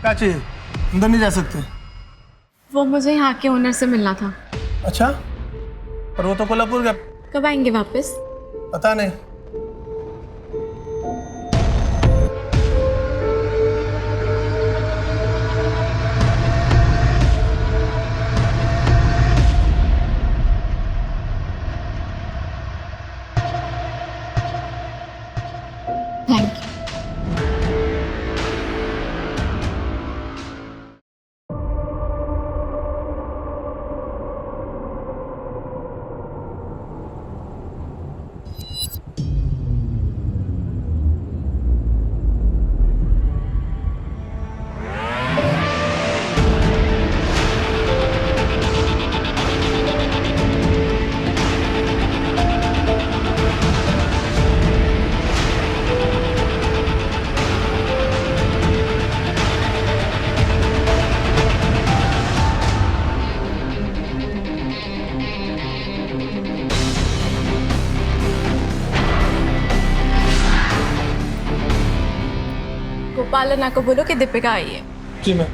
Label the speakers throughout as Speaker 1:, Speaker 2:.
Speaker 1: क्या चाहिए? अंदर नहीं जा सकते।
Speaker 2: वो मुझे यहाँ के ओनर से मिलना था।
Speaker 1: अच्छा, पर वो तो कोल्हापुर गया।
Speaker 2: कब आएंगे वापस?
Speaker 1: पता नहीं।
Speaker 2: Thank you. गोपालना को बोलो कि दीपिका आई है।
Speaker 1: जी मैं।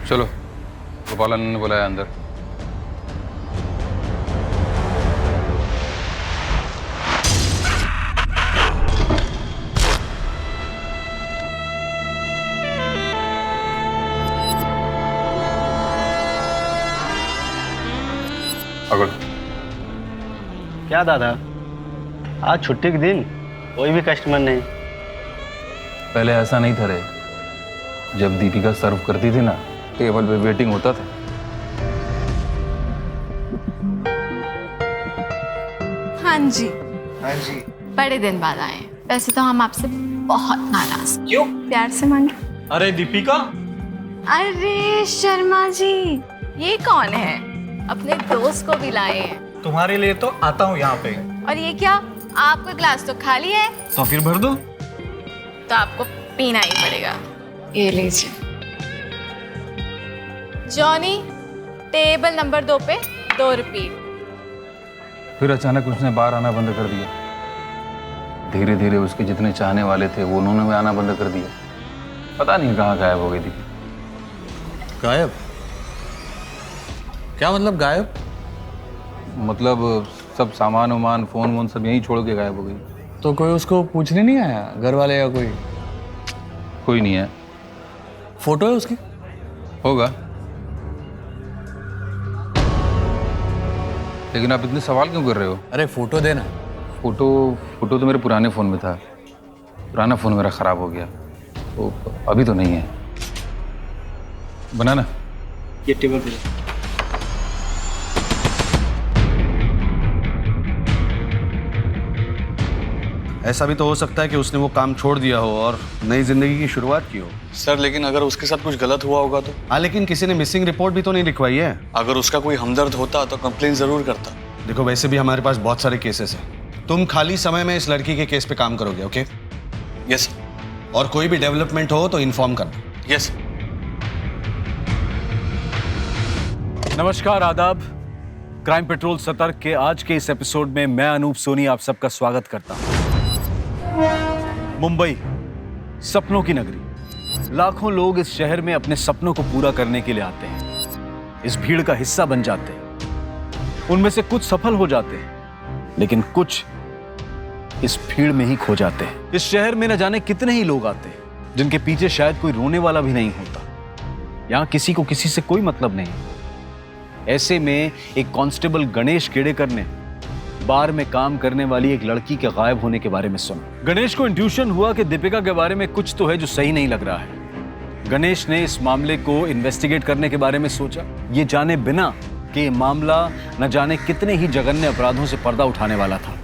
Speaker 3: चलो, गोपालन ने बुलाया अंदर। अगर
Speaker 4: क्या दादा, आज छुट्टी के दिन कोई भी कस्टमर नहीं?
Speaker 3: पहले ऐसा नहीं था रे। जब दीपिका सर्व करती थी ना, टेबल पे वेटिंग होता था।
Speaker 2: हाँ जी,
Speaker 1: हाँ जी।
Speaker 2: बड़े दिन बाद आए। वैसे तो हम आपसे बहुत नाराज।
Speaker 1: क्यों?
Speaker 2: प्यार से मांगे।
Speaker 1: अरे दीपिका।
Speaker 2: अरे शर्मा जी, ये कौन है? अपने दोस्त को भी लाए हैं।
Speaker 1: तुम्हारे लिए तो आता हूँ यहाँ पे।
Speaker 2: और ये क्या? आपका ग्लास तो खाली है।
Speaker 1: तो फिर भर दो।
Speaker 2: तो आपको पीना ही पड़ेगा। ये लीजिए। जॉनी, टेबल नंबर 2 पे 2 रुपये।
Speaker 3: फिर अचानक उसने बाहर आना बंद कर दिया। धीरे धीरे उसके जितने चाहने वाले थे वो उन्होंने भी आना बंद कर दिया। पता नहीं कहाँ गायब हो गई थी।
Speaker 5: गायब? क्या मतलब गायब?
Speaker 3: मतलब सब सामान वामान फोन वोन सब यहीं छोड़ के गायब हो गई।
Speaker 5: तो कोई उसको पूछने नहीं आया, घर वाले या कोई?
Speaker 3: कोई नहीं है।
Speaker 5: फोटो है उसकी?
Speaker 3: होगा, लेकिन आप इतने सवाल क्यों कर रहे हो?
Speaker 5: अरे फोटो देना।
Speaker 3: फोटो तो मेरे पुराने फ़ोन में था। पुराना फ़ोन मेरा ख़राब हो गया, तो अभी तो नहीं है। बनाना
Speaker 4: ये टेबल पे।
Speaker 6: ऐसा भी तो हो सकता है कि उसने वो काम छोड़ दिया हो और नई जिंदगी की शुरुआत की हो।
Speaker 5: सर लेकिन अगर उसके साथ कुछ गलत हुआ होगा तो?
Speaker 6: हाँ, लेकिन किसी ने मिसिंग रिपोर्ट भी तो नहीं लिखवाई है।
Speaker 5: अगर उसका कोई हमदर्द होता तो कंप्लेन जरूर करता।
Speaker 6: देखो, वैसे भी हमारे पास बहुत सारे केसेस हैं। तुम खाली समय में इस लड़की के केस पे काम करोगे, ओके?
Speaker 5: यस।
Speaker 6: और कोई भी डेवलपमेंट हो तो इन्फॉर्म करना।
Speaker 5: यस। नमस्कार, आदाब। क्राइम पेट्रोल सतर्क के आज के इस एपिसोड में मैं अनूप सोनी आप सबका स्वागत करता हूं। मुंबई, सपनों की नगरी। लाखों लोग इस शहर में अपने सपनों को पूरा करने के लिए आते हैं। इस भीड़ का हिस्सा बन जाते हैं। उनमें से कुछ सफल हो जाते हैं, लेकिन कुछ इस भीड़ में ही खो जाते हैं। इस शहर में न जाने कितने ही लोग आते हैं जिनके पीछे शायद कोई रोने वाला भी नहीं होता। यहां किसी को किसी से कोई मतलब नहीं। ऐसे में एक कांस्टेबल गणेश केड़ेकर ने बार में काम करने वाली एक लड़की के गायब होने के बारे में सुना। गणेश को इंट्यूशन हुआ कि दीपिका के बारे में कुछ तो है जो सही नहीं लग रहा है। गणेश ने इस मामले को इन्वेस्टिगेट करने के बारे में सोचा, ये जाने बिना कि ये मामला न जाने कितने ही जघन्य अपराधों से पर्दा उठाने वाला था।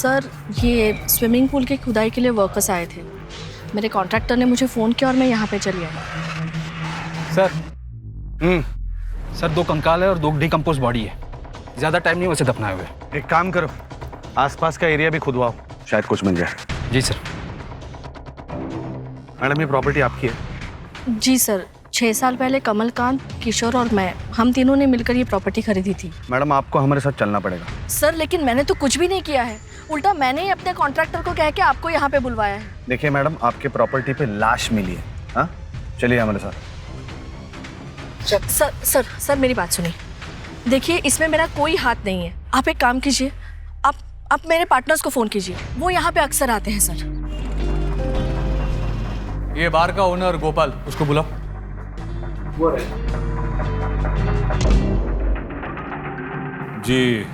Speaker 7: सर ये स्विमिंग पूल की खुदाई के लिए वर्कर्स आए थे। मेरे कॉन्ट्रैक्टर ने मुझे फ़ोन किया और मैं यहाँ पे चली आई।
Speaker 5: सर सर 2 कंकाल है और 2 डिकम्पोज बॉडी है। ज़्यादा टाइम नहीं वैसे दफनाए हुए।
Speaker 6: एक काम करो, आसपास का एरिया भी खुदवाओ, शायद कुछ मिल जाए।
Speaker 5: जी सर।
Speaker 6: मैडम ये प्रॉपर्टी आपकी है?
Speaker 7: जी सर, 6 साल पहले कमलकांत, किशोर और मैं, हम तीनों ने मिलकर ये प्रॉपर्टी खरीदी थी।
Speaker 6: मैडम आपको हमारे साथ चलना पड़ेगा।
Speaker 7: सर लेकिन मैंने तो कुछ भी नहीं किया है, उल्टा मैंने ही अपने कॉन्ट्रैक्टर को कह के आपको यहाँ पे बुलवाया है।
Speaker 6: देखिए मैडम, आपके प्रॉपर्टी पे लाश मिली है। हाँ, चलिए हमारे साथ।
Speaker 7: सर सर सर मेरी बात सुनिए, देखिए इसमें मेरा कोई हाथ नहीं है। आप एक काम कीजिए, आप मेरे पार्टनर्स को फ़ोन कीजिए, वो यहाँ पे अक्सर आते हैं। सर
Speaker 1: ये बार का ओनर गोपाल, उसको बुलाओ।
Speaker 3: जी,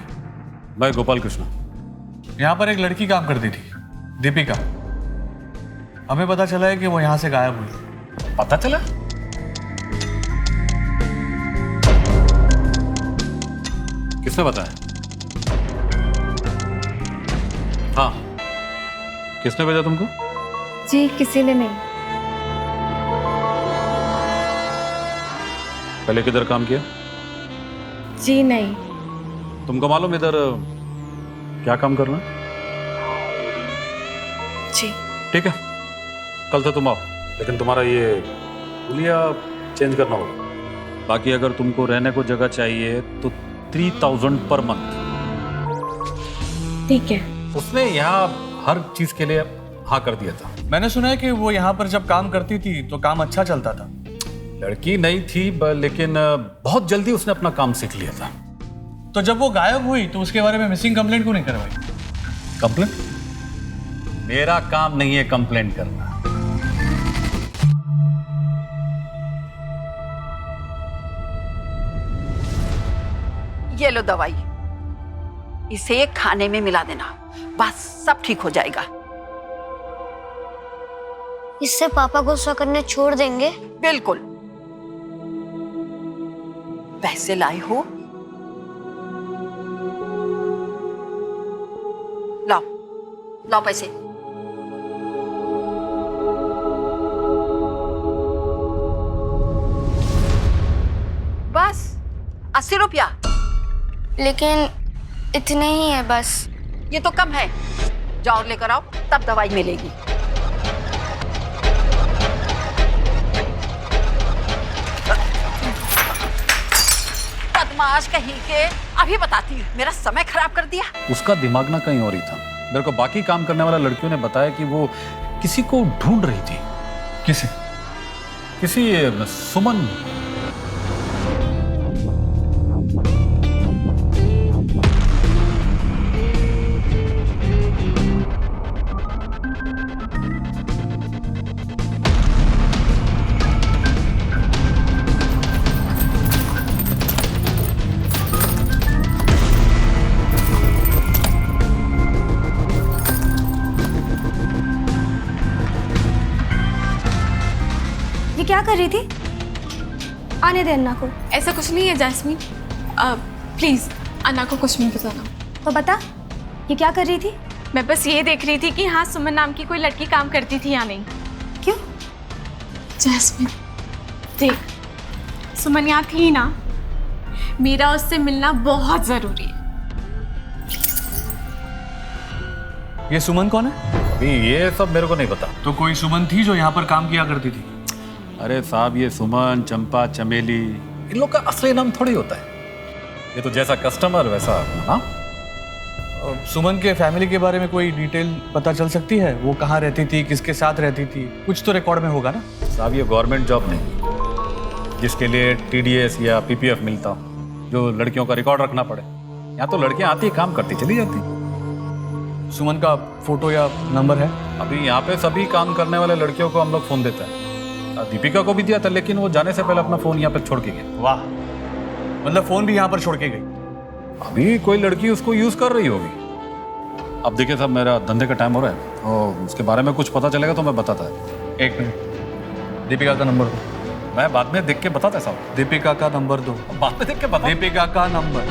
Speaker 3: मैं गोपाल कृष्ण।
Speaker 1: यहाँ पर एक लड़की काम करती थी, दीपिका। हमें पता चला है कि वो यहाँ से गायब हुई।
Speaker 3: पता चला? किसने बताया? हाँ, किसने भेजा तुमको?
Speaker 2: जी किसी ने नहीं।
Speaker 3: पहले किधर काम किया?
Speaker 2: जी नहीं।
Speaker 3: तुमको मालूम इधर क्या काम करना?
Speaker 7: जी
Speaker 3: ठीक है, कल से तुम आओ, लेकिन तुम्हारा ये हुलिया चेंज करना होगा। बाकी अगर तुमको रहने को जगह चाहिए तो 3000 पर मंथ।
Speaker 2: ठीक है।
Speaker 3: उसने यहाँ हर चीज के लिए हाँ कर दिया था।
Speaker 1: मैंने सुना है कि वो यहाँ पर जब काम करती थी तो काम अच्छा चलता था।
Speaker 3: लड़की नहीं थी लेकिन बहुत जल्दी उसने अपना काम सीख लिया था।
Speaker 1: तो जब वो गायब हुई तो उसके बारे में मिसिंग कंप्लेंट क्यों नहीं करवाई?
Speaker 3: कंप्लेंट? मेरा काम नहीं है कंप्लेंट करना।
Speaker 8: ये लो दवाई, इसे खाने में मिला देना, बस सब ठीक हो जाएगा।
Speaker 9: इससे पापा गुस्सा करने छोड़ देंगे?
Speaker 8: बिल्कुल। पैसे लाए हो? लाओ लाओ पैसे। बस 80 रुपया।
Speaker 9: लेकिन इतने ही है बस।
Speaker 8: ये तो कम है, जाओ लेकर आओ, तब दवाई मिलेगी। बदमाश कहीं के, अभी बताती हूँ, मेरा समय खराब कर दिया।
Speaker 3: उसका दिमाग ना कहीं और ही था। मेरे को बाकी काम करने वाला लड़कियों ने बताया कि वो किसी को ढूंढ रही थी। किसी सुमन।
Speaker 9: ये क्या कर रही थी? आने दे अन्ना को।
Speaker 2: ऐसा कुछ नहीं है जैस्मीन, प्लीज अन्ना को कुछ नहीं बताना।
Speaker 9: तो बता, ये क्या कर रही थी?
Speaker 2: मैं बस ये देख रही थी कि हाँ सुमन नाम की कोई लड़की काम करती थी या नहीं।
Speaker 9: क्यों?
Speaker 2: जैस्मीन देख, सुमन यहाँ थी ना, मेरा उससे मिलना बहुत जरूरी है।
Speaker 1: ये सुमन कौन है?
Speaker 3: अभी ये सब मेरे को नहीं पता।
Speaker 1: तो कोई सुमन थी जो यहाँ पर काम किया करती थी?
Speaker 3: अरे साहब, ये सुमन, चंपा, चमेली, इन लोग का असली नाम थोड़ी होता है। ये तो जैसा कस्टमर वैसा नाम।
Speaker 1: सुमन के फैमिली के बारे में कोई डिटेल पता चल सकती है? वो कहाँ रहती थी, किसके साथ रहती थी? कुछ तो रिकॉर्ड में होगा ना?
Speaker 3: साहब ये गवर्नमेंट जॉब नहीं जिसके लिए TDS या PPF मिलता हो, जो लड़कियों का रिकॉर्ड रखना पड़े। यहाँ तो लड़कियाँ आती काम करती चली जाती।
Speaker 1: सुमन का फोटो या नंबर है?
Speaker 3: अभी यहाँ पे सभी काम करने वाले लड़कियों को हम लोग फोन देता है। दीपिका को भी दिया था, लेकिन वो जाने से पहले अपना फोन यहाँ पे छोड़ के गई।
Speaker 1: वाह, मतलब फोन भी यहाँ पर छोड़ के गई?
Speaker 3: अभी कोई लड़की उसको यूज कर रही होगी। अब देखिए साहब, मेरा धंधे का टाइम हो रहा है और उसके बारे में कुछ पता चलेगा तो मैं बताता है।
Speaker 1: एक मिनट, दीपिका का नंबर दो।
Speaker 3: मैं बाद में देख के बताता है साहब।
Speaker 1: दीपिका का नंबर दो।
Speaker 3: बाद में देख के बता।
Speaker 1: दीपिका का नंबर।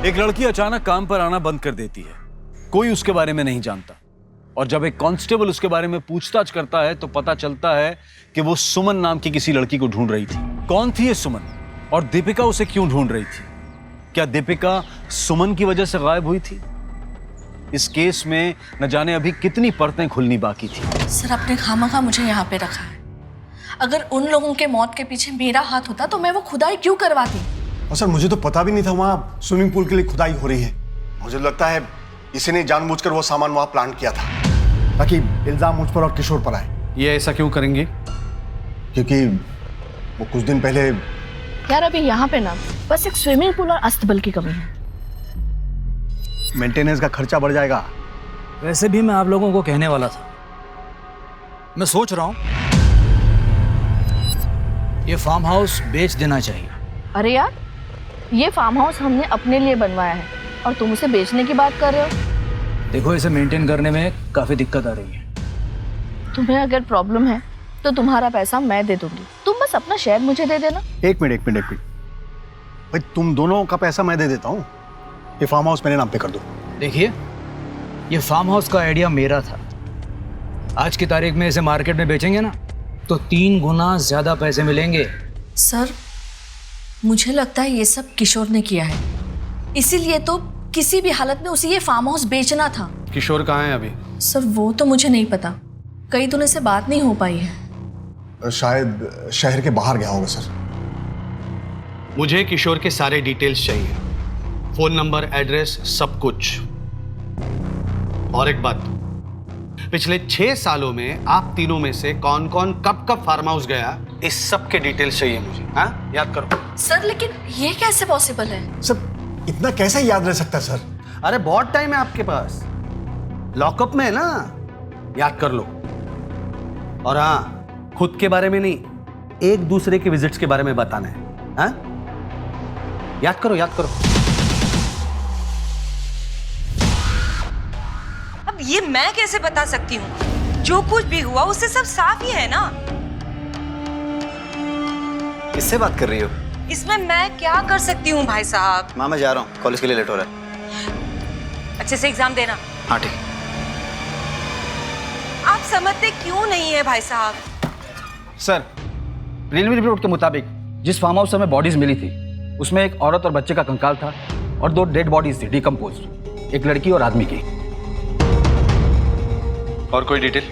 Speaker 5: एक लड़की अचानक काम पर आना बंद कर देती है, कोई उसके बारे में नहीं जानता, और जब एक कांस्टेबल उसके बारे में पूछताछ करता है तो पता चलता है कि वो सुमन नाम की किसी लड़की को ढूंढ रही थी। कौन थी ये सुमन और दीपिका उसे क्यों ढूंढ रही थी? क्या दीपिका सुमन की वजह से गायब हुई थी? इस केस में न जाने अभी कितनी परतें खुलनी बाकी थी।
Speaker 7: सर, आपने खामखा मुझे यहाँ पे रखा है। अगर उन लोगों के मौत के पीछे मेरा हाथ होता तो मैं वो खुदाई क्यों करवाती?
Speaker 10: और सर मुझे तो पता भी नहीं था वहाँ स्विमिंग पूल के लिए खुदाई हो रही है। मुझे लगता है किसी ने जानबूझकर वो सामान वहाँ प्लांट किया था ताकि इल्जाम मुझ पर और किशोर पर आए।
Speaker 6: ये ऐसा क्यों करेंगे?
Speaker 10: क्योंकि वो कुछ दिन पहले
Speaker 7: यार, अभी यहाँ पे ना बस एक स्विमिंग पूल और अस्तबल की कमी है।
Speaker 10: मेंटेनेंस का खर्चा बढ़ जाएगा।
Speaker 11: वैसे भी मैं आप लोगों को कहने वाला था, मैं सोच रहा हूं ये फार्म हाउस बेच देना चाहिए।
Speaker 7: अरे यार, ये फार्म हाउस हमने अपने लिए बनवाया है और तुम उसे बेचने की बात कर रहे हो।
Speaker 11: देखो, इसे मेंटेन करने में काफी दिक्कत आ रही है।
Speaker 7: तुम्हें अगर प्रॉब्लम है तो तुम्हारा पैसा मैं दे दूंगी, तुम बस अपना शेयर मुझे दे देना।
Speaker 10: एक मिनट भाई, तुम दोनों का पैसा मैं दे देता हूँ, ये फार्म हाउस मेरे नाम पे कर दो।
Speaker 11: देखिए, ये फार्म हाउस का आइडिया मेरा था। आज की तारीख में इसे मार्केट में बेचेंगे ना तो 3 गुना ज्यादा पैसे मिलेंगे।
Speaker 7: सर, मुझे लगता है ये सब किशोर ने किया है, इसीलिए तो किसी भी हालत में उसे ये फार्म हाउस बेचना था।
Speaker 6: किशोर कहाँ है अभी?
Speaker 7: सर, वो तो मुझे नहीं पता, कई दिनों से बात नहीं हो पाई है।
Speaker 10: शायद शहर के बाहर गया होगा सर।
Speaker 6: मुझे किशोर के सारे डिटेल्स चाहिए, फोन नंबर, एड्रेस, सब कुछ। और एक बात, पिछले 6 सालों में आप तीनों में से कौन कौन कब कब फार्म हाउस गया, इस सब के डिटेल्स चाहिए मुझे। हाँ, याद करो।
Speaker 7: सर, लेकिन ये कैसे पॉसिबल है?
Speaker 10: सर, इतना कैसे याद रह सकता है सर?
Speaker 6: अरे बहुत टाइम है आपके पास, लॉकअप में है ना, याद कर लो। और हाँ, खुद के बारे में नहीं, एक दूसरे के विजिट्स के बारे में बताना है। हाँ, याद करो, याद करो।
Speaker 12: अब ये मैं कैसे बता सकती हूँ? जो कुछ भी हुआ उससे सब साफ ही है ना।
Speaker 4: किससे बात कर रही हो?
Speaker 12: इसमें मैं क्या कर सकती हूँ भाई साहब?
Speaker 4: माँ, मैं जा रहा हूँ, कॉलेज के लिए लेट हो रहा है।
Speaker 12: अच्छे से एग्जाम देना।
Speaker 4: हाँ ठीक।
Speaker 12: आप समझते क्यों नहीं है भाई साहब?
Speaker 11: सर, प्रीलिमिनरी रिपोर्ट के मुताबिक जिस फार्म हाउस से हमें बॉडीज मिली थी उसमें एक औरत और बच्चे का कंकाल था और 2 डेड बॉडीज थी डिकम्पोज, एक लड़की और आदमी की।
Speaker 6: और कोई डिटेल?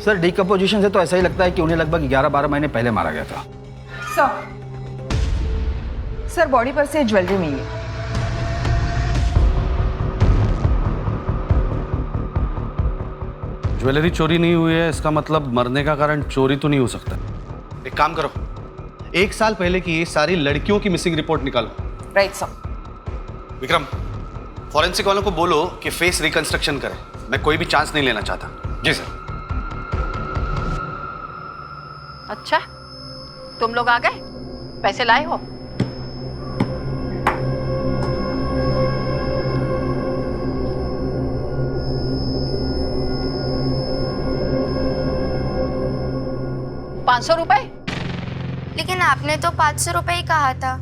Speaker 11: सर, डिकम्पोजिशन से तो ऐसा ही लगता है कि उन्हें लगभग 11-12 महीने पहले मारा गया था।
Speaker 12: सर, बॉडी पर से ज्वेलरी मिली है।
Speaker 6: ज्वेलरी चोरी नहीं हुई है, इसका मतलब मरने का कारण चोरी तो नहीं हो सकता। एक काम करो, 1 साल पहले की ये सारी लड़कियों की मिसिंग रिपोर्ट निकालो।
Speaker 12: Right sir.
Speaker 6: विक्रम, फॉरेंसिक वालों को बोलो कि फेस रिकंस्ट्रक्शन करें, मैं कोई भी चांस नहीं लेना चाहता। जी सर।
Speaker 8: अच्छा, तुम लोग आ गए, पैसे लाए हो? ₹500?
Speaker 9: लेकिन आपने तो 500 रुपए ही कहा था।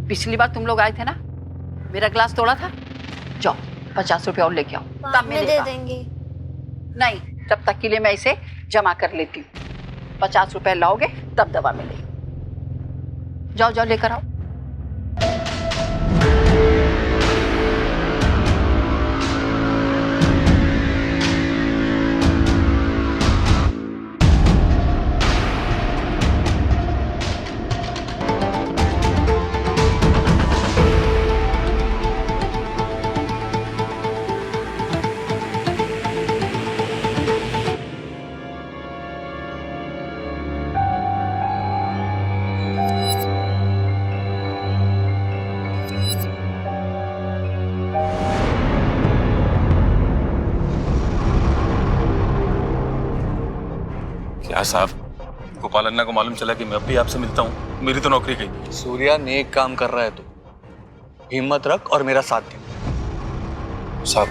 Speaker 8: पिछली बार तुम लोग आए थे ना, मेरा ग्लास तोड़ा था। जाओ, 50 रुपए और लेके आओ, तब
Speaker 9: में दे देंगे।
Speaker 8: नहीं, तब तक के लिए मैं इसे जमा कर लेती हूँ। 50 रुपए लाओगे तब दवा मिलेगी। जाओ जाओ, लेकर आओ।
Speaker 3: क्या साहब, गोपाल अन्ना को मालूम चला कि मैं अब भी आपसे मिलता हूँ? मेरी तो नौकरी गई।
Speaker 1: सूर्या नेक काम कर रहा है, तो हिम्मत रख और मेरा साथ दे।
Speaker 3: साहब,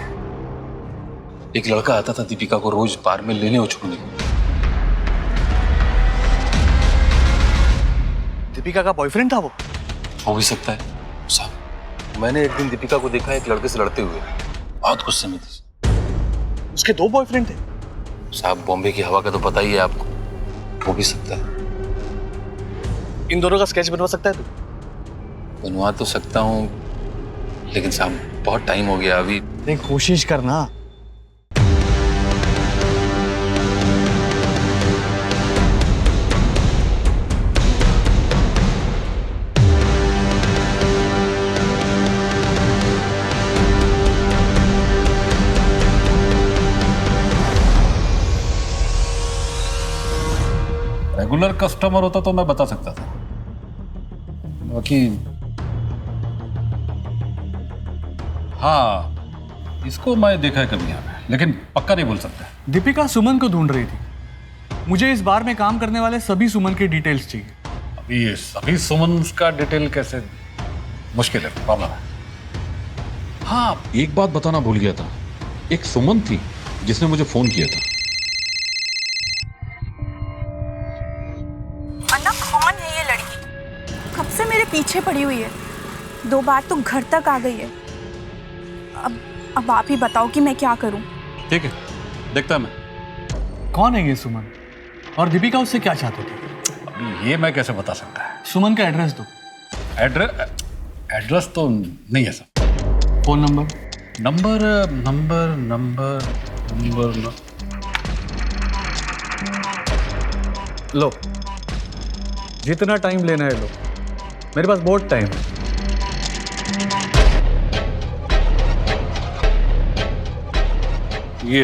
Speaker 3: एक लड़का आता था दीपिका को रोज बार में लेने और छोड़ने।
Speaker 1: दीपिका का बॉयफ्रेंड था वो?
Speaker 3: हो भी सकता है साहब।
Speaker 5: मैंने एक दिन दीपिका को देखा एक लड़के से लड़ते हुए, बहुत गुस्से में थी।
Speaker 1: उसके 2 बॉयफ्रेंड थे।
Speaker 5: साहब बॉम्बे की हवा का तो पता ही है आपको, हो भी सकता है।
Speaker 1: इन दोनों का स्केच बनवा सकता है तू?
Speaker 5: बनवा तो सकता हूँ, लेकिन साहब बहुत टाइम हो गया अभी।
Speaker 1: नहीं, कोशिश करना।
Speaker 3: रेगुलर कस्टमर होता तो मैं बता सकता था, बाकी हाँ, इसको मैं देखा है कभी यहाँ पे, लेकिन पक्का नहीं बोल सकता।
Speaker 1: दीपिका सुमन को ढूंढ रही थी। मुझे इस बार में काम करने वाले सभी सुमन की डिटेल्स चाहिए।
Speaker 3: अभी ये सभी सुमन का डिटेल कैसे, मुश्किल है, प्रॉब्लम है। हाँ, एक बात बताना भूल गया था, एक सुमन थी जिसने मुझे फोन किया था।
Speaker 7: अन्ना, कौन है ये लड़की? कब से मेरे पीछे पड़ी हुई है, 2 बार तो घर तक आ गई है। अब आप ही बताओ कि मैं क्या करूं।
Speaker 3: ठीक है, देखता मैं।
Speaker 1: कौन है ये सुमन और दीपिका उससे क्या चाहते थे?
Speaker 3: अभी ये मैं कैसे बता सकता है?
Speaker 1: सुमन का एड्रेस दो।
Speaker 3: एड्रेस तो नहीं है सर।
Speaker 1: Phone number?
Speaker 3: नंबर
Speaker 1: लो, जितना टाइम लेना है लो, मेरे पास बहुत टाइम है।
Speaker 3: ये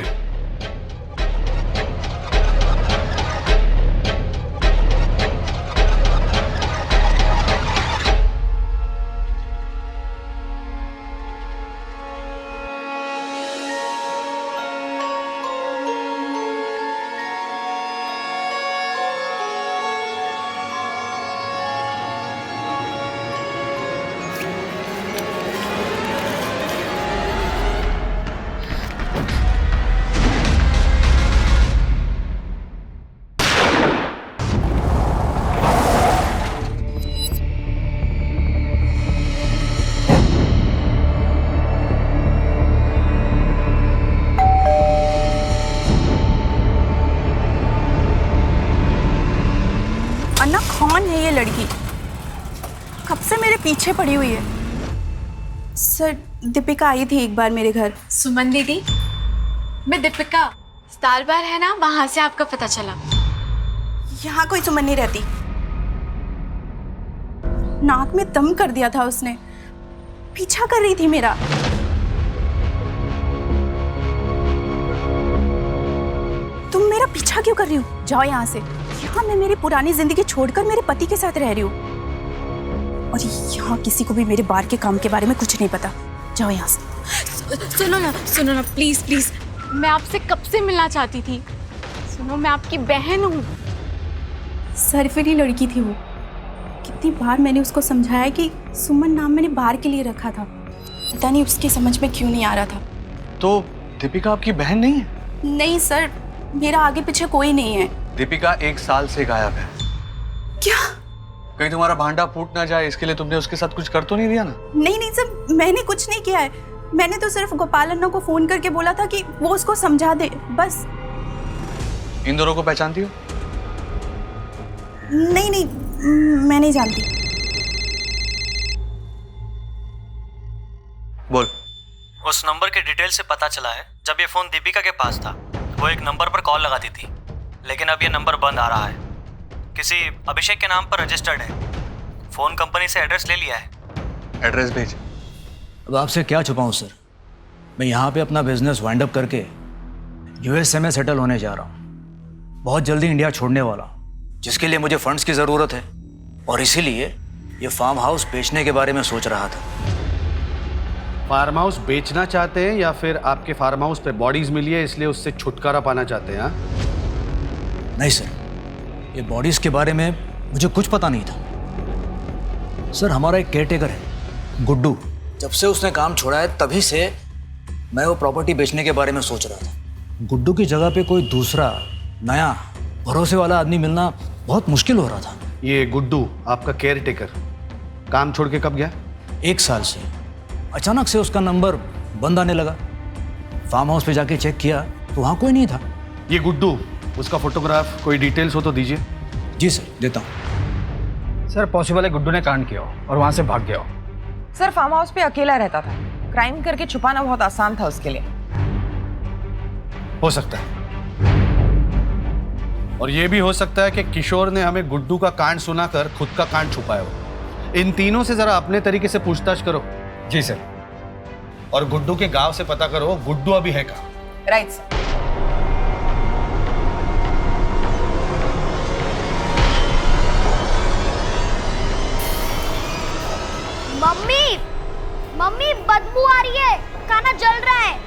Speaker 7: अन्ना, कौन है ये लड़की? कब से मेरे पीछे पड़ी हुई है। सर, दीपिका आई थी एक बार मेरे घर।
Speaker 2: सुमन दीदी, मैं दीपिका, स्टार बार है ना, वहां से आपका पता चला।
Speaker 7: यहाँ कोई सुमन नहीं रहती। नाक में दम कर दिया था उसने, पीछा कर रही थी मेरा। तुम मेरा पीछा क्यों कर रही हो? जाओ यहाँ से। यहाँ मैं मेरी पुरानी जिंदगी छोड़कर मेरे पति के साथ रह रही हूँ, और यहाँ किसी को भी मेरे बार के काम के बारे में कुछ नहीं पता। जाओ यहाँ से।
Speaker 2: सुनो ना प्लीज प्लीज, मैं आपसे कब से मिलना चाहती थी। सुनो, मैं आपकी बहन हूँ।
Speaker 7: सरफिरी लड़की थी वो। कितनी बार मैंने उसको समझाया कि सुमन नाम मैंने बार के लिए रखा था, पता नहीं उसकी समझ में क्यों नहीं आ रहा था।
Speaker 1: तो दीपिका आपकी बहन नहीं है?
Speaker 7: नहीं सर, मेरा आगे पीछे कोई नहीं है।
Speaker 1: दीपिका 1 साल से गायब है।
Speaker 7: क्या?
Speaker 1: कहीं तुम्हारा भांडा फूट ना जाए, इसके लिए तुमने उसके साथ कुछ कर तो नहीं दिया ना?
Speaker 7: नहीं सर, मैंने कुछ नहीं किया है। मैंने तो सिर्फ गोपाल अन्ना को फोन करके बोला था कि वो उसको समझा दे, बस।
Speaker 1: इन दोनों को पहचानती हो?
Speaker 7: नहीं, मैं नहीं जानती।
Speaker 1: बोल।
Speaker 13: उस नंबर के डिटेल से पता चला है, जब ये फोन दीपिका के पास था वो एक नंबर पर कॉल लगाती थी, लेकिन अब ये नंबर बंद आ रहा है। किसी अभिषेक के नाम पर रजिस्टर्ड है। फोन कंपनी से एड्रेस ले लिया है।
Speaker 1: एड्रेस भेज।
Speaker 11: अब आपसे क्या छुपाऊं सर, मैं यहाँ पे अपना बिजनेस वाइंड अप करके यूएसए में सेटल होने जा रहा हूँ। बहुत जल्दी इंडिया छोड़ने वाला हूँ, जिसके लिए मुझे फंड्स की ज़रूरत है, और इसीलिए ये फार्म हाउस बेचने के बारे में सोच रहा था।
Speaker 6: फार्म हाउस बेचना चाहते हैं या फिर आपके फार्म हाउस पे बॉडीज मिली है इसलिए उससे छुटकारा पाना चाहते हैं? हाँ?
Speaker 11: नहीं सर, ये बॉडीज के बारे में मुझे कुछ पता नहीं था। सर, हमारा एक केयरटेकर है गुड्डू, जब से उसने काम छोड़ा है तभी से मैं वो प्रॉपर्टी बेचने के बारे में सोच रहा था। गुड्डू की जगह पे कोई दूसरा नया भरोसे वाला आदमी मिलना बहुत मुश्किल हो रहा था।
Speaker 6: ये गुड्डू आपका केयर टेकर काम छोड़ के कब गया?
Speaker 11: 1 साल से। अचानक से उसका नंबर बंद आने लगा। फार्म हाउस पे जाके चेक किया तो वहाँ कोई नहीं था।
Speaker 6: ये गुड्डू, उसका फोटोग्राफ, कोई डिटेल्स हो तो दीजिए।
Speaker 11: जी सर, देता हूँ।
Speaker 4: सर पॉसिबल है गुड्डू ने कांड किया हो और वहां से भाग गया हो।
Speaker 12: सर फार्म हाउस पे अकेला रहता था, क्राइम करके छुपाना बहुत आसान था उसके लिए।
Speaker 6: हो सकता है, और ये भी हो सकता है कि किशोर ने हमें गुड्डू का कांड सुनाकर खुद का कांड छुपाया हो। इन तीनों से जरा अपने तरीके से पूछताछ करो।
Speaker 4: जी सर।
Speaker 6: और गुड्डू के गांव से पता करो गुड्डू अभी है कहाँ।
Speaker 12: Right sir.
Speaker 9: मम्मी, मम्मी बदबू आ रही है, खाना जल रहा है।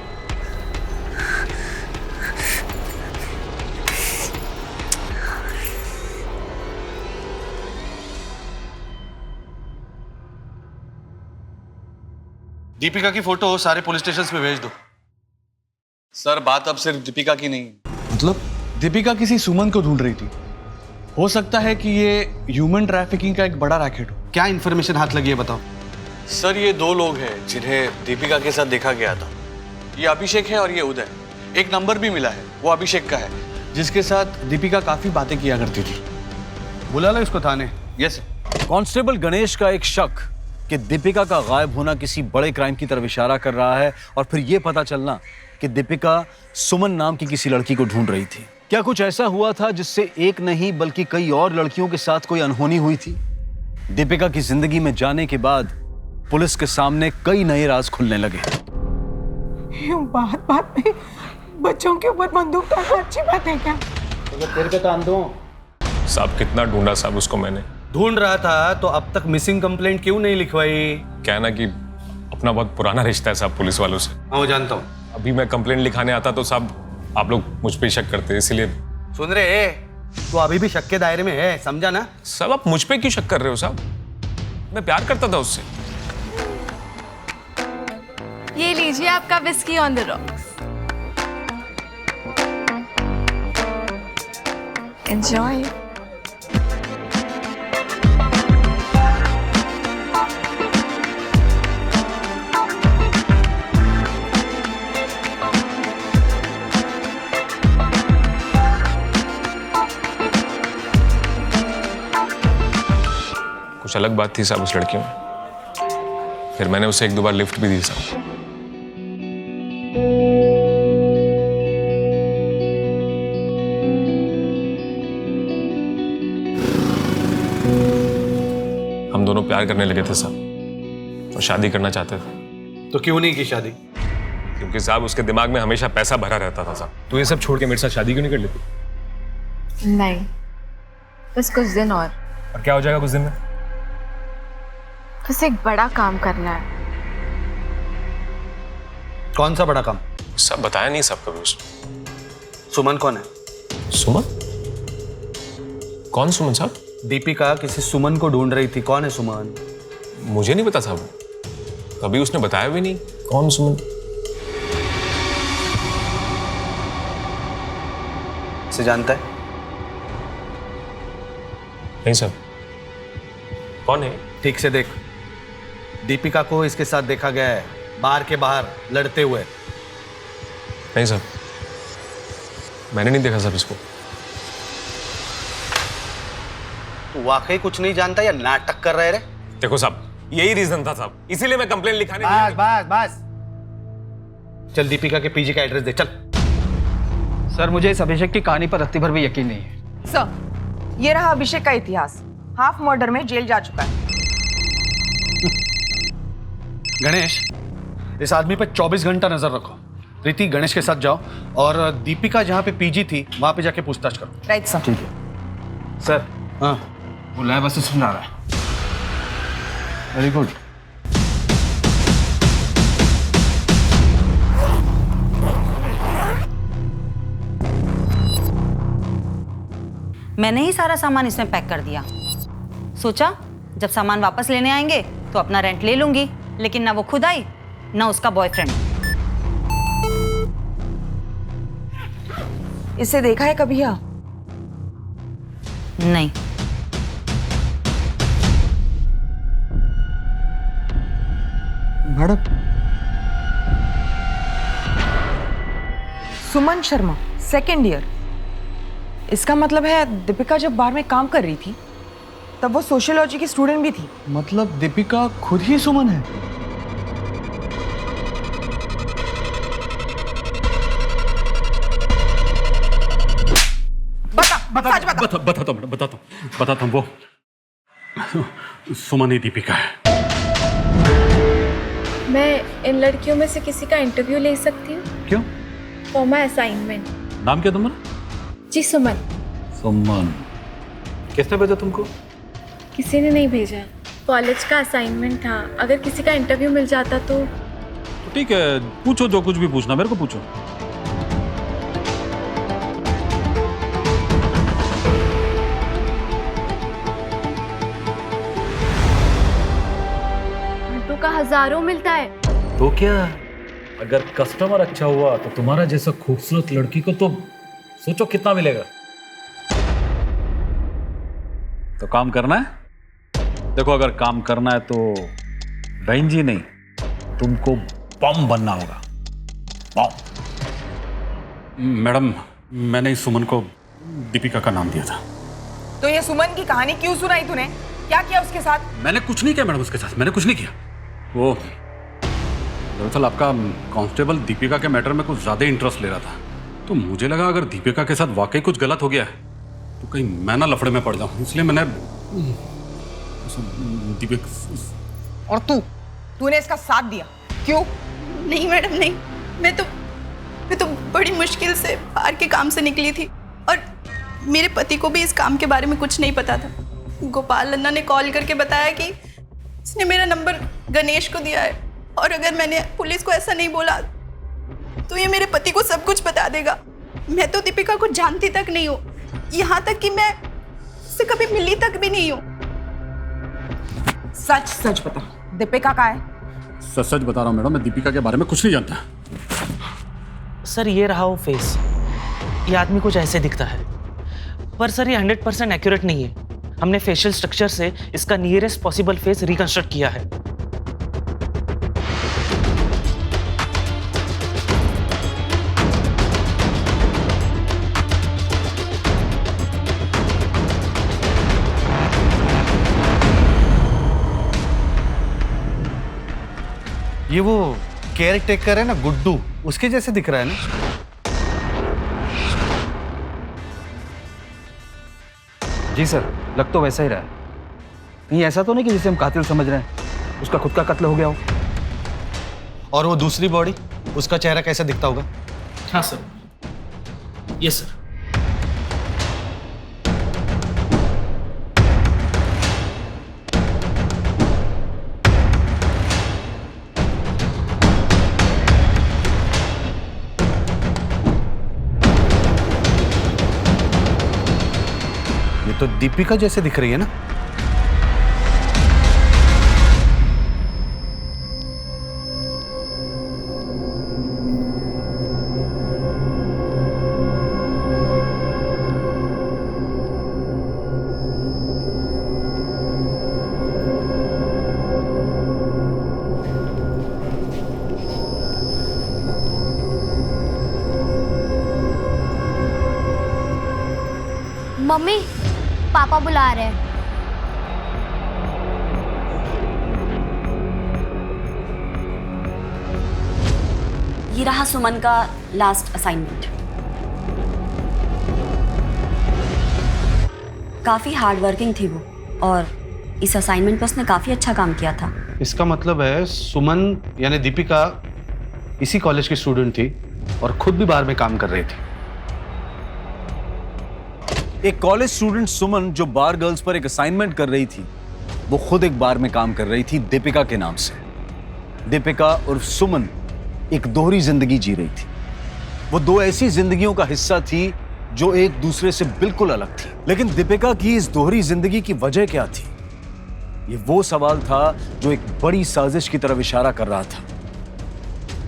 Speaker 6: दीपिका की फोटो सारे पुलिस स्टेशन पे भेज दो।
Speaker 1: सर बात अब सिर्फ दीपिका की नहीं है। मतलब दीपिका किसी सुमन को ढूंढ रही थी। हो सकता है कि ये ह्यूमन ट्रैफिकिंग का एक बड़ा रैकेट हो।
Speaker 6: क्या इन्फॉर्मेशन हाथ लगी है बताओ।
Speaker 1: सर ये दो लोग हैं जिन्हें दीपिका के साथ देखा गया था। ये अभिषेक है और ये उदय। एक नंबर भी मिला है, वो अभिषेक का है, जिसके साथ दीपिका काफी बातें किया करती थी।
Speaker 6: बुला लो इसको थाने।
Speaker 1: यस।
Speaker 5: कांस्टेबल गणेश का एक शक कि दीपिका का गायब होना किसी बड़े क्राइम की तरफ इशारा कर रहा है, और फिर यह पता चलना कि दीपिका सुमन नाम की किसी लड़की को ढूंढ रही थी। क्या कुछ ऐसा हुआ था जिससे एक नहीं बल्कि कई और लड़कियों के साथ कोई अनहोनी हुई थी? दीपिका की जिंदगी में जाने के बाद पुलिस के सामने कई नए राज खुलने लगे।
Speaker 12: बात बात में बच्चों के ऊपर बंदूक ताना अच्छी बात है क्या?
Speaker 4: तेरे पे काम दो
Speaker 14: साहब। कितना ढूंढा साहब उसको मैंने।
Speaker 6: ढूंढ रहा था तो अब तक मिसिंग कंप्लेंट क्यों नहीं लिखवाई?
Speaker 14: क्या है ना कि अपना बहुत पुराना रिश्ता है साहब पुलिस वालों से।
Speaker 6: हाँ वो जानता हूँ।
Speaker 14: अभी मैं कंप्लेंट लिखाने आता तो साहब आप लोग मुझ पे शक करते, इसीलिए।
Speaker 6: सुन रहे, तो अभी भी शक के दायरे में है, समझा ना?
Speaker 14: साहब आप मुझ पे क्यों शक कर रहे हो साहब? मैं प्यार करता था उससे।
Speaker 2: ये लीजिए आपका whisky on the rocks. Enjoy.
Speaker 14: कुछ अलग बात थी साहब उस लड़की में। फिर मैंने उसे एक दो बार लिफ्ट भी दी साहब। हम दोनों प्यार करने लगे थे साहब और शादी करना चाहते थे।
Speaker 6: तो क्यों नहीं की शादी?
Speaker 14: क्योंकक्योंकि साहब उसके दिमाग में हमेशा पैसा भरा रहता था साहब। तो ये सब छोड़ के मेरे साथ शादी क्यों नहीं कर लेती?
Speaker 2: नहीं, बस कुछ दिन और
Speaker 14: क्या हो जाएगा कुछ दिन में?
Speaker 2: बस एक बड़ा काम करना है।
Speaker 6: कौन सा बड़ा काम?
Speaker 14: सब बताया नहीं सब कभी उसने।
Speaker 6: सुमन कौन है?
Speaker 14: सुमन? कौन सुमन साहब?
Speaker 6: दीपिका किसी सुमन को ढूंढ रही थी। कौन है सुमन?
Speaker 14: मुझे नहीं पता साहब, कभी उसने बताया भी नहीं कौन सुमन।
Speaker 6: से जानता है?
Speaker 14: नहीं साहब। कौन है?
Speaker 6: ठीक से देख। दीपिका को इसके साथ देखा गया है बार के बाहर लड़ते हुए।
Speaker 14: नहीं साहब, मैंने नहीं देखा साहब इसको।
Speaker 6: तू वाकई कुछ नहीं जानता या नाटक कर रहे रे?
Speaker 14: देखो साहब, यही रीजन था साहब, इसीलिए मैं कंप्लेंट लिखाने।
Speaker 6: बस बस। चल दीपिका के पीजी का एड्रेस दे चल।
Speaker 4: सर मुझे इस अभिषेक की कहानी पर रत्ती भर भी यकीन नहीं है।
Speaker 12: सर ये रहा अभिषेक का इतिहास। हाफ मर्डर में जेल जा चुका है।
Speaker 6: गणेश, इस आदमी पे 24 घंटा नजर रखो। प्रीति गणेश के साथ जाओ और दीपिका जहाँ पे पीजी थी वहां पे जाके पूछताछ करो।
Speaker 12: Right sir.
Speaker 6: ठीक है सर। हाँ
Speaker 4: वो लैब असिस्टेंट आ रहा है। Very good.
Speaker 15: मैंने ही सारा सामान इसमें पैक कर दिया। सोचा जब सामान वापस लेने आएंगे तो अपना रेंट ले लूंगी, लेकिन ना वो खुद आई ना उसका बॉयफ्रेंड।
Speaker 12: इसे देखा है कभी? हाँ
Speaker 15: नहीं।
Speaker 16: Madam?
Speaker 12: Suman Sharma, second year. इसका मतलब है दीपिका जब बार में काम कर रही थी तब वो सोशियोलॉजी की स्टूडेंट भी थी।
Speaker 1: मतलब दीपिका खुद ही सुमन है?
Speaker 3: बताता हूँ वो सुमन ही दीपिका है।
Speaker 2: मैं इन लड़कियों में से किसी का इंटरव्यू ले सकती हूँ?
Speaker 3: क्यों?
Speaker 2: For my assignment.
Speaker 3: नाम क्या तुम्हारा?
Speaker 2: जी सुमन।
Speaker 3: सुमन। किसने भेजा तुमको?
Speaker 2: किसी ने नहीं भेजा, कॉलेज का असाइनमेंट था। अगर किसी का इंटरव्यू मिल जाता तो
Speaker 3: ठीक है, पूछो जो कुछ भी पूछना, मेरे को पूछो।
Speaker 2: घंटों का हजारों मिलता है।
Speaker 3: तो क्या, अगर कस्टमर अच्छा हुआ तो तुम्हारा जैसा खूबसूरत लड़की को तो सोचो कितना मिलेगा। तो काम करना है? देखो, अगर काम करना है तो बहन जी नहीं, तुमको बम बनना होगा। बम। मैडम, मैंने इस सुमन को दीपिका का नाम दिया था।
Speaker 12: तो ये सुमन की कहानी क्यों सुनाई तूने? क्या किया उसके साथ?
Speaker 3: मैंने कुछ नहीं किया मैडम उसके साथ, मैंने कुछ नहीं किया। वो दरअसल आपका कांस्टेबल दीपिका के मैटर में कुछ ज्यादा इंटरेस्ट ले रहा था, तो मुझे लगा अगर दीपिका के साथ वाकई कुछ गलत हो गया है तो कहीं मैं ना लफड़े में पड़ जाऊं, इसलिए मैंने दीपिका।
Speaker 12: और तूने इसका साथ दिया क्यों?
Speaker 7: नहीं मैडम नहीं, मैं तो बड़ी मुश्किल से बाहर के काम से निकली थी और मेरे पति को भी इस काम के बारे में कुछ नहीं पता था। गोपाल अन्ना ने कॉल करके बताया कि उसने मेरा नंबर गणेश को दिया है और अगर मैंने पुलिस को ऐसा नहीं बोला तो ये मेरे पति को सब कुछ बता देगा। मैं तो दीपिका को जानती तक नहीं हूँ, यहाँ तक कि मैं उससे कभी मिली तक भी नहीं हूँ।
Speaker 12: सच सच बता, दीपिका का है?
Speaker 3: सच सच बता रहा हूँ मैडम, मैं दीपिका के बारे में कुछ नहीं जानता।
Speaker 16: सर ये रहा वो फेस, ये आदमी कुछ ऐसे दिखता है, पर सर ये 100% एक्यूरेट नहीं है। हमने फेशियल स्ट्रक्चर से इसका नियरेस्ट पॉसिबल फेस रिकंस्ट्रक्ट किया है।
Speaker 6: ये वो केयर टेकर है ना गुड्डू, उसके जैसे दिख रहा है ना?
Speaker 5: जी सर, लग तो वैसा ही रहा है। कहीं ऐसा तो नहीं कि जिसे हम कातिल समझ रहे हैं उसका खुद का कत्ल हो गया हो?
Speaker 6: और वो दूसरी बॉडी, उसका चेहरा कैसा दिखता होगा?
Speaker 16: हाँ सर, यस सर।
Speaker 6: तो दीपिका जैसे दिख रही है ना?
Speaker 9: मम्मी, पापा बुला रहे हैं।
Speaker 17: ये रहा सुमन का लास्ट असाइनमेंट। काफी हार्ड वर्किंग थी वो और इस असाइनमेंट पर उसने काफी अच्छा काम किया था।
Speaker 6: इसका मतलब है सुमन यानी दीपिका इसी कॉलेज की स्टूडेंट थी और खुद भी बाहर में काम कर रही थी।
Speaker 5: एक कॉलेज स्टूडेंट सुमन जो बार गर्ल्स पर एक असाइनमेंट कर रही थी, वो खुद एक बार में काम कर रही थी दीपिका के नाम से। दीपिका और सुमन एक दोहरी जिंदगी जी रही थी। वो दो ऐसी जिंदगियों का हिस्सा थी जो एक दूसरे से बिल्कुल अलग थी। लेकिन दीपिका की इस दोहरी जिंदगी की वजह क्या थी? ये वो सवाल था जो एक बड़ी साजिश की तरफ इशारा कर रहा था।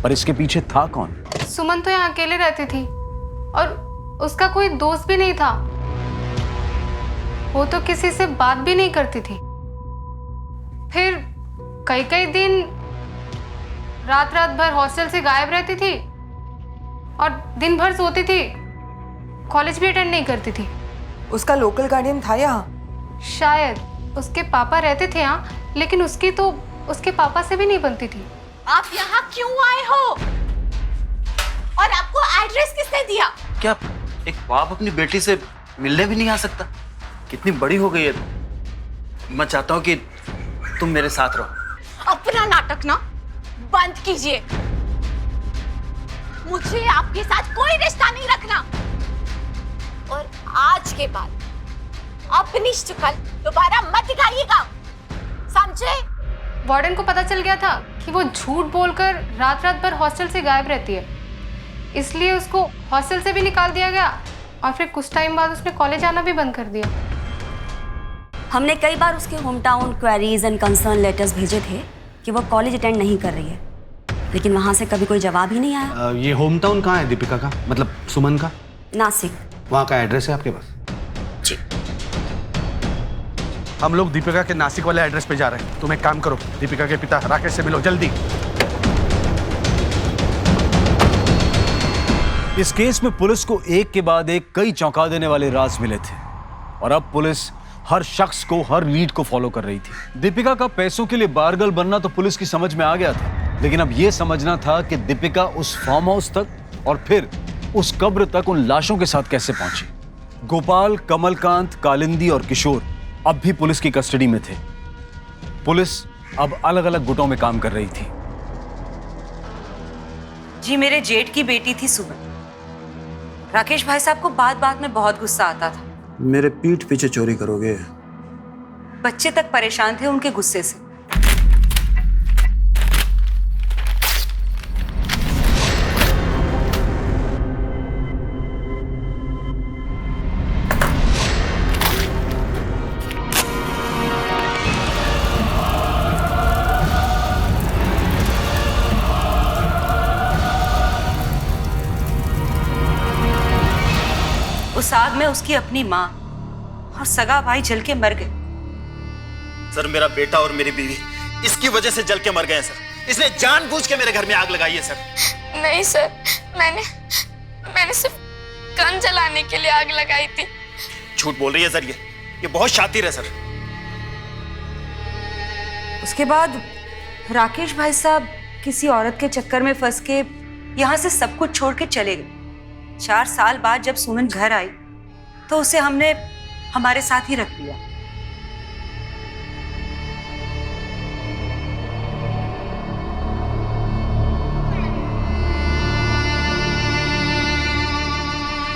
Speaker 5: पर इसके पीछे था कौन?
Speaker 2: सुमन तो यहाँ अकेले रहती थी और उसका कोई दोस्त भी नहीं था। वो तो किसी से बात भी नहीं करती थी। फिर कई दिन
Speaker 18: रात रात भर हॉस्टल से गायब रहती थी और दिन भर सोती थी, कॉलेज भी अटेंड नहीं करती थी।
Speaker 12: उसका लोकल गार्डियन था यहाँ?
Speaker 18: शायद उसके पापा रहते थे यहाँ, लेकिन उसकी तो उसके पापा से भी नहीं बनती थी।
Speaker 7: आप यहाँ क्यों आए हो और आपको एड्रेस किसने दिया?
Speaker 11: क्या एक बाप अपनी बेटी से मिलने भी नहीं आ सकता? कितनी बड़ी हो गई है। मैं चाहता हूँ कि तुम मेरे साथ रहो।
Speaker 7: अपना नाटक ना बंद कीजिए। मुझे आपके साथ कोई रिश्ता नहीं रखना और आज के बाद अपनी शक्ल दोबारा मत दिखाइएगा, समझे?
Speaker 18: वार्डन को पता चल गया था कि वो झूठ बोलकर रात रात भर हॉस्टल से गायब रहती है, इसलिए उसको हॉस्टल से भी निकाल दिया गया और फिर कुछ टाइम बाद उसने कॉलेज आना भी बंद कर दिया।
Speaker 17: हमने कई बार उसके home town queries and concern letters भेजे थे कि वो कॉलेज अटेंड नहीं कर रही है, लेकिन वहाँ से कभी कोई जवाब ही नहीं आया।
Speaker 6: ये होम टाउन कहाँ है दीपिका का, मतलब सुमन का?
Speaker 17: नासिक।
Speaker 6: वहाँ का एड्रेस है आपके पास?
Speaker 17: जी।
Speaker 6: हम लोग दीपिका के नासिक वाले एड्रेस पे जा रहे हैं। तुम एक काम करो, दीपिका के पिता राकेश से मिलो जल्दी।
Speaker 5: इस केस में पुलिस को एक के बाद एक कई चौंका देने वाले राज मिले थे और अब पुलिस हर शख्स को, हर लीड को फॉलो कर रही थी। दीपिका का पैसों के लिए बारगल बनना तो पुलिस की समझ में आ गया था, लेकिन अब यह समझना था कि दीपिका उस फार्म हाउस तक और फिर उस कब्र तक उन लाशों के साथ कैसे पहुंची। गोपाल, कमलकांत, कालिंदी और किशोर अब भी पुलिस की कस्टडी में थे। पुलिस अब अलग अलग गुटों में काम कर रही थी।
Speaker 15: जी, मेरे जेठ की बेटी थी सुमन। राकेश भाई साहब को बात बात में बहुत गुस्सा आता था।
Speaker 11: मेरे पीठ पीछे चोरी करोगे?
Speaker 15: बच्चे तक परेशान थे उनके गुस्से से। उस आग में उसकी अपनी माँ और सगा भाई जल के मर गए।
Speaker 11: सर, मेरा बेटा और मेरी बीवी इसकी वजह से जल के मर गए सर। इसने जानबूझ के मेरे घर में आग लगाई है सर।
Speaker 2: नहीं सर, मैंने सिर्फ गन जलाने के लिए आग लगाई थी।
Speaker 11: झूठ बोल रही है सर, ये बहुत शातिर है सर।
Speaker 15: उसके बाद राकेश भाई साहब किसी औरत के चक्कर में फंस के यहाँ से सब कुछ छोड़ के चले गए। 4 साल बाद जब सुमन घर आई तो उसे हमने हमारे साथ ही रख लिया।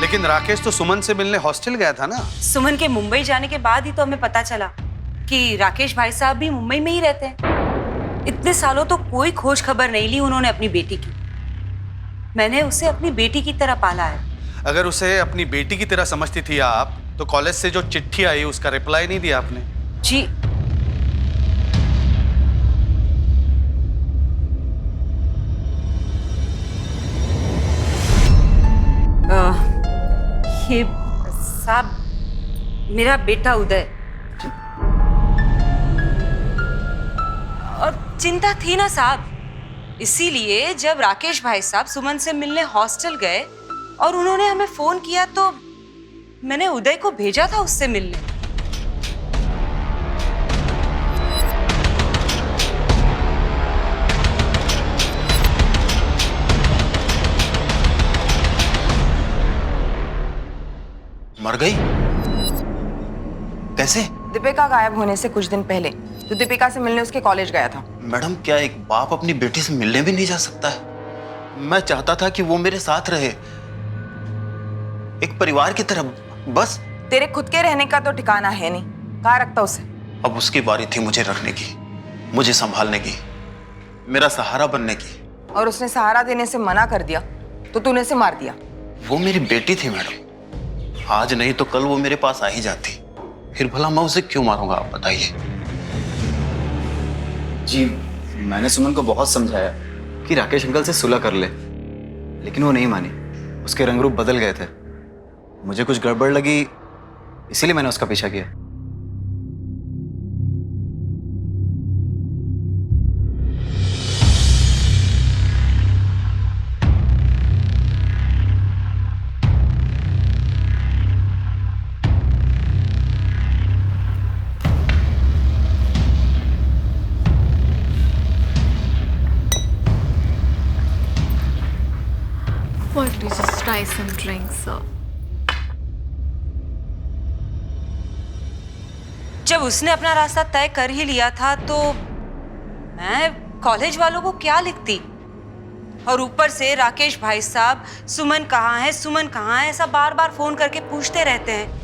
Speaker 6: लेकिन राकेश तो सुमन से मिलने हॉस्टल गया था ना?
Speaker 15: सुमन के मुंबई जाने के बाद ही तो हमें पता चला कि राकेश भाई साहब भी मुंबई में ही रहते हैं। इतने सालों तो कोई खोज खबर नहीं ली उन्होंने अपनी बेटी की। मैंने उसे अपनी बेटी की तरह पाला है।
Speaker 6: अगर उसे अपनी बेटी की तरह समझती थी आप, तो कॉलेज से जो चिट्ठी आई उसका रिप्लाई नहीं दिया आपने?
Speaker 15: जी, ये साहब मेरा बेटा उदय। और चिंता थी ना साहब, इसीलिए जब राकेश भाई साहब सुमन से मिलने हॉस्टल गए और उन्होंने हमें फोन किया तो मैंने उदय को भेजा था उससे मिलने।
Speaker 11: मर गई? कैसे?
Speaker 12: दीपिका गायब होने से कुछ दिन पहले तो दीपिका से मिलने उसके कॉलेज गया था।
Speaker 11: मैडम, क्या एक बाप अपनी बेटी से मिलने भी नहीं जा सकता है? मैं चाहता था कि वो मेरे साथ रहे, एक परिवार की तरह, बस।
Speaker 12: तेरे खुद के रहने का तो ठिकाना है नहीं, कहाँ रखता उसे?
Speaker 11: अब उसकी बारी थी मुझे रखने की, मुझे संभालने की, मेरा सहारा बनने की।
Speaker 12: और उसने सहारा देने से मना कर दिया तो तूने उसे मार दिया।
Speaker 11: वो मेरी बेटी थी मैडम, आज नहीं तो कल वो मेरे पास आ ही जाती, फिर भला मैं उसे क्यों मारूंगा, आप बताइए।
Speaker 19: जी, मैंने सुमन को बहुत समझाया कि राकेश अंकल से सुलह कर ले, लेकिन वो नहीं मानी। उसके रंग रूप बदल गए थे। मुझे कुछ गड़बड़ लगी, इसीलिए मैंने उसका पीछा किया।
Speaker 2: Why don't you just try some drinks, sir?
Speaker 15: जब उसने अपना रास्ता तय कर ही लिया था तो मैं कॉलेज वालों को क्या लिखती? और ऊपर से राकेश भाई साहब सुमन कहाँ है, सुमन कहाँ है, ऐसा बार बार फोन करके पूछते रहते हैं।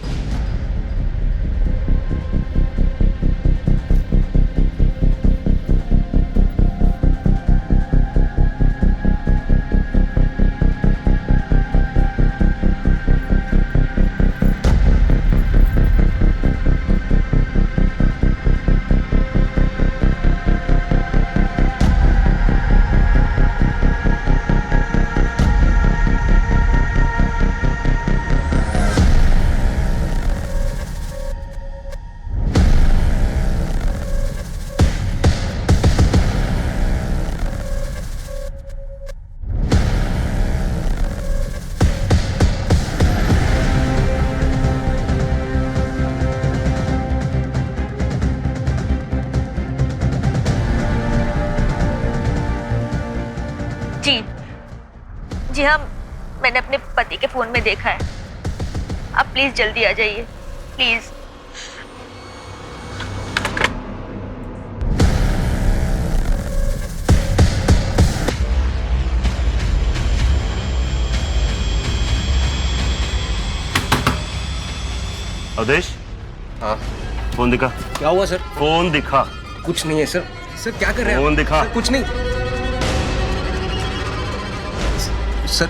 Speaker 20: जी हाँ, मैंने अपने पति के फोन में देखा है। आप प्लीज जल्दी आ जाइए, प्लीज।
Speaker 21: अवधेश, हाँ फोन दिखा।
Speaker 22: क्या हुआ सर?
Speaker 21: फोन दिखा।
Speaker 22: कुछ नहीं है सर। सर क्या कर रहे हैं?
Speaker 21: फोन दिखा।
Speaker 22: सर, कुछ नहीं। सर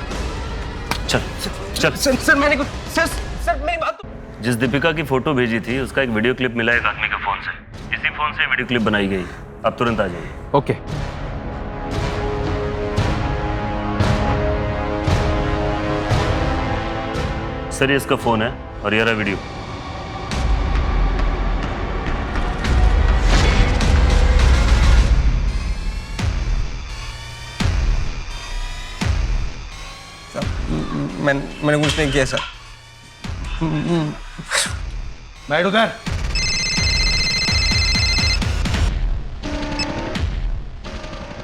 Speaker 21: चल चल।
Speaker 22: सर मैंने कुछ सर मेरी बात तो...
Speaker 21: जिस दीपिका की फोटो भेजी थी उसका एक वीडियो क्लिप मिला एक आदमी के फोन से। इसी फोन से वीडियो क्लिप बनाई गई। आप तुरंत आ जाइए।
Speaker 22: ओके।
Speaker 21: सर ये इसका फोन है और ये रहा वीडियो।
Speaker 22: मैंने कुछ नहीं किया सर।
Speaker 6: बैठ उधर।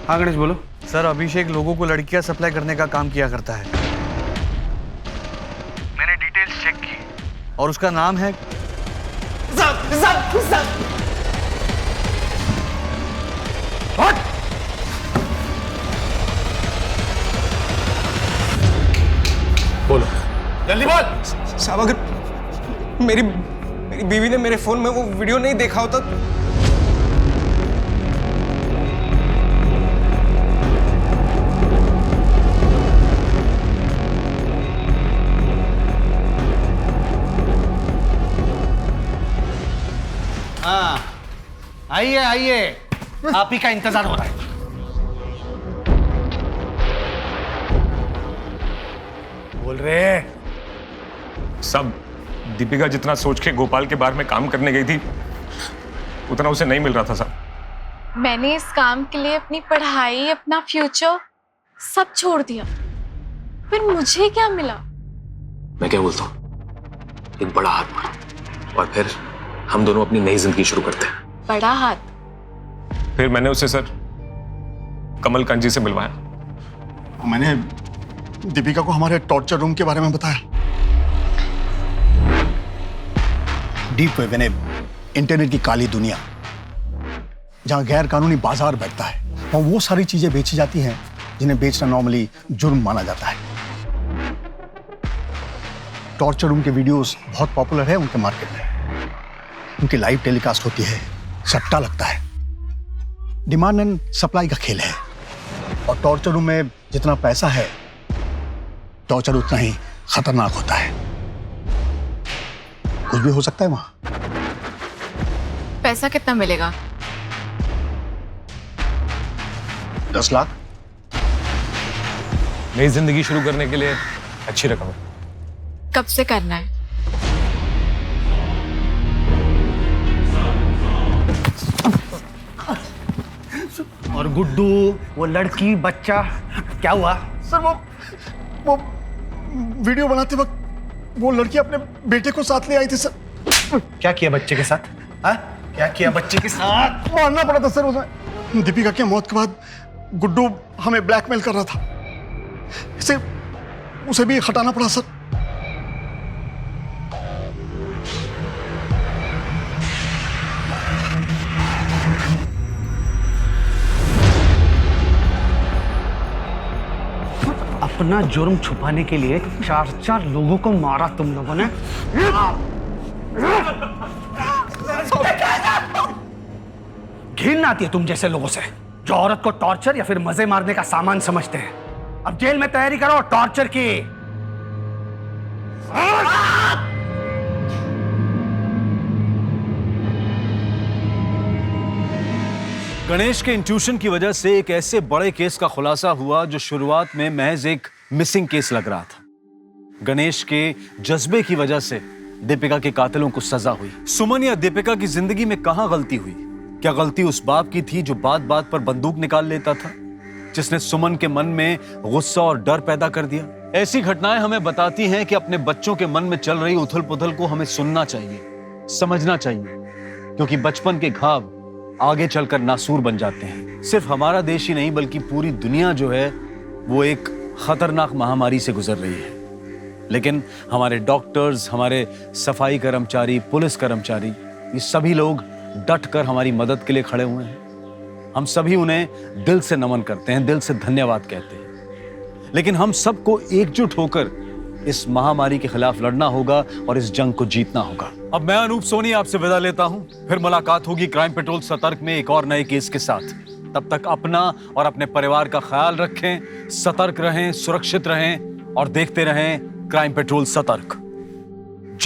Speaker 1: हाँ गणेश बोलो। सर अभिषेक लोगों को लड़कियां सप्लाई करने का काम किया करता है। मैंने डिटेल्स चेक की और उसका नाम है
Speaker 6: बोलो जल्दी बोल।
Speaker 22: साहब अगर मेरी बीवी ने मेरे फोन में वो वीडियो नहीं देखा होता।
Speaker 6: हाँ आइए आइए, आप ही का इंतजार हो रहा है। बोल रहे
Speaker 14: सब दीपिका जितना सोच के गोपाल के बारे में काम करने गई थी उतना उसे नहीं मिल रहा था साहब।
Speaker 2: मैंने इस काम के लिए अपनी पढ़ाई, अपना फ्यूचर सब छोड़ दिया, फिर मुझे क्या मिला?
Speaker 14: मैं क्या बोलता हूँ, एक बड़ा हाथ मारो और फिर हम दोनों अपनी नई जिंदगी शुरू करते हैं।
Speaker 2: बड़ा हाथ?
Speaker 14: फिर मैंने उसे सर कमल कांजी से मिलवाया।
Speaker 10: मैंने दीपिका को हमारे टॉर्चर रूम के बारे में बताया। डीप वेब यानी इंटरनेट की काली दुनिया, जहां गैर कानूनी बाजार बैठता है, वहां वो सारी चीजें बेची जाती हैं जिन्हें बेचना नॉर्मली जुर्म माना जाता है। टॉर्चर रूम के वीडियोस बहुत पॉपुलर है उनके मार्केट में। उनकी लाइव टेलीकास्ट होती है, सट्टा लगता है, डिमांड एंड सप्लाई का खेल है। और टॉर्चर रूम में जितना पैसा है, टॉर्चर उतना ही खतरनाक होता है। कुछ भी हो सकता है वहां।
Speaker 2: पैसा कितना मिलेगा?
Speaker 10: 10 लाख।
Speaker 14: नई जिंदगी शुरू करने के लिए अच्छी रकम है।
Speaker 2: कब से करना है?
Speaker 6: और गुड्डू, वो लड़की, बच्चा, क्या हुआ?
Speaker 10: सर वो वीडियो बनाते वक्त वो लड़की अपने बेटे को साथ ले आई थी सर।
Speaker 6: क्या किया बच्चे के साथ? हाँ? क्या किया बच्चे के साथ?
Speaker 10: मारना पड़ा था सर उसे। दीपिका की मौत के बाद गुड्डू हमें ब्लैकमेल कर रहा था। उसे भी हटाना पड़ा सर।
Speaker 6: अपना जुर्म छुपाने के लिए 4-4 लोगों को मारा तुम लोगों ने। घिन आती है तुम जैसे लोगों से जो औरत को टॉर्चर या फिर मजे मारने का सामान समझते हैं। अब जेल में तैयारी करो टॉर्चर की।
Speaker 5: गणेश के इंट्यूशन की वजह से एक ऐसे बड़े केस का खुलासा हुआ जो शुरुआत में महज एक मिसिंग केस लग रहा था। गणेश के जज्बे की वजह से दीपिका के कातिलों को सजा हुई। सुमन या दीपिका की जिंदगी में कहां गलती हुई? क्या गलती उस बाप की थी जो बात बात पर बंदूक निकाल लेता था, जिसने सुमन के मन में गुस्सा और डर पैदा कर दिया? ऐसी घटनाएं हमें बताती हैं कि अपने बच्चों के मन में चल रही उथल पुथल को हमें सुनना चाहिए, समझना चाहिए, क्योंकि बचपन के घाव आगे चलकर नासूर बन जाते हैं। सिर्फ हमारा देश ही नहीं बल्कि पूरी दुनिया जो है वो एक खतरनाक महामारी से गुजर रही है। लेकिन हमारे डॉक्टर्स, हमारे सफाई कर्मचारी, पुलिस कर्मचारी, ये सभी लोग डट कर हमारी मदद के लिए खड़े हुए हैं। हम सभी उन्हें दिल से नमन करते हैं, दिल से धन्यवाद कहते हैं। लेकिन हम सबको एकजुट होकर इस महामारी के खिलाफ लड़ना होगा और इस जंग को जीतना होगा। अब मैं अनूप सोनी आपसे विदा लेता हूं। फिर मुलाकात होगी क्राइम पेट्रोल सतर्क में एक और नए केस के साथ। तब तक अपना और अपने परिवार का ख्याल रखें, सतर्क रहें, सुरक्षित रहें और देखते रहें क्राइम पेट्रोल सतर्क।